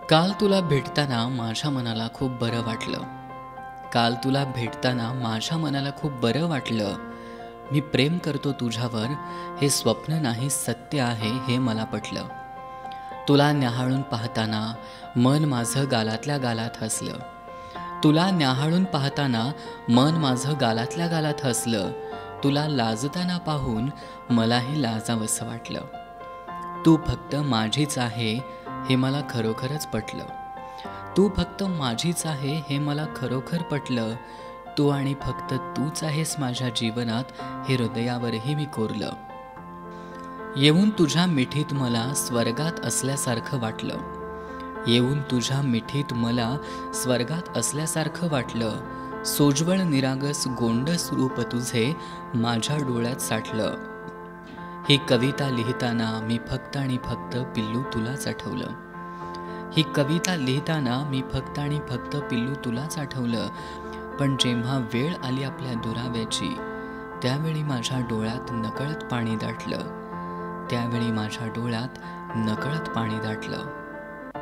काल तुला भेटताना माझ्या मनाला खूप बरं वाटलं. काल तुला भेटताना माझ्या मनाला खूप बरं वाटलं. मी प्रेम करतो तुझ्यावर, हे स्वप्न नाही सत्य आहे हे मला पटलं. तुला न्याहाळून पाहताना मन माझं गालातल्या गालात हसलं. तुला न्याहाळून पाहताना मन माझं गालातल्या गालात हसलं. तुला लाजताना पाहून मलाही लाजावंसं वाटलं. तू फक्त माझीच आहे हे मला खरोखरच पटलं. तू फक्त माझीच आहे हे मला खरोखर पटलं. तू आणि फक्त तूच आहेस माझ्या जीवनात हे हृदयावरही मी कोरलं. येऊन तुझ्या मिठीत मला स्वर्गात असल्यासारखं वाटलं. येऊन तुझ्या मिठीत मला स्वर्गात असल्यासारखं वाटलं. सोज्वळ निरागस गोंडस रूप तुझे माझ्या डोळ्यात साठलं. ही कविता लिहिताना मी फक्त आणि फक्त पिल्लू तुलाच आठवलं. ही कविता लिहिताना मी फक्त आणि फक्त पिल्लू तुलाच आठवलं. पण जेव्हा वेळ आली आपल्या दुराव्याची, त्यावेळी माझ्या डोळ्यात नकळत पाणी दाटलं. त्यावेळी माझ्या डोळ्यात नकळत पाणी दाटलं.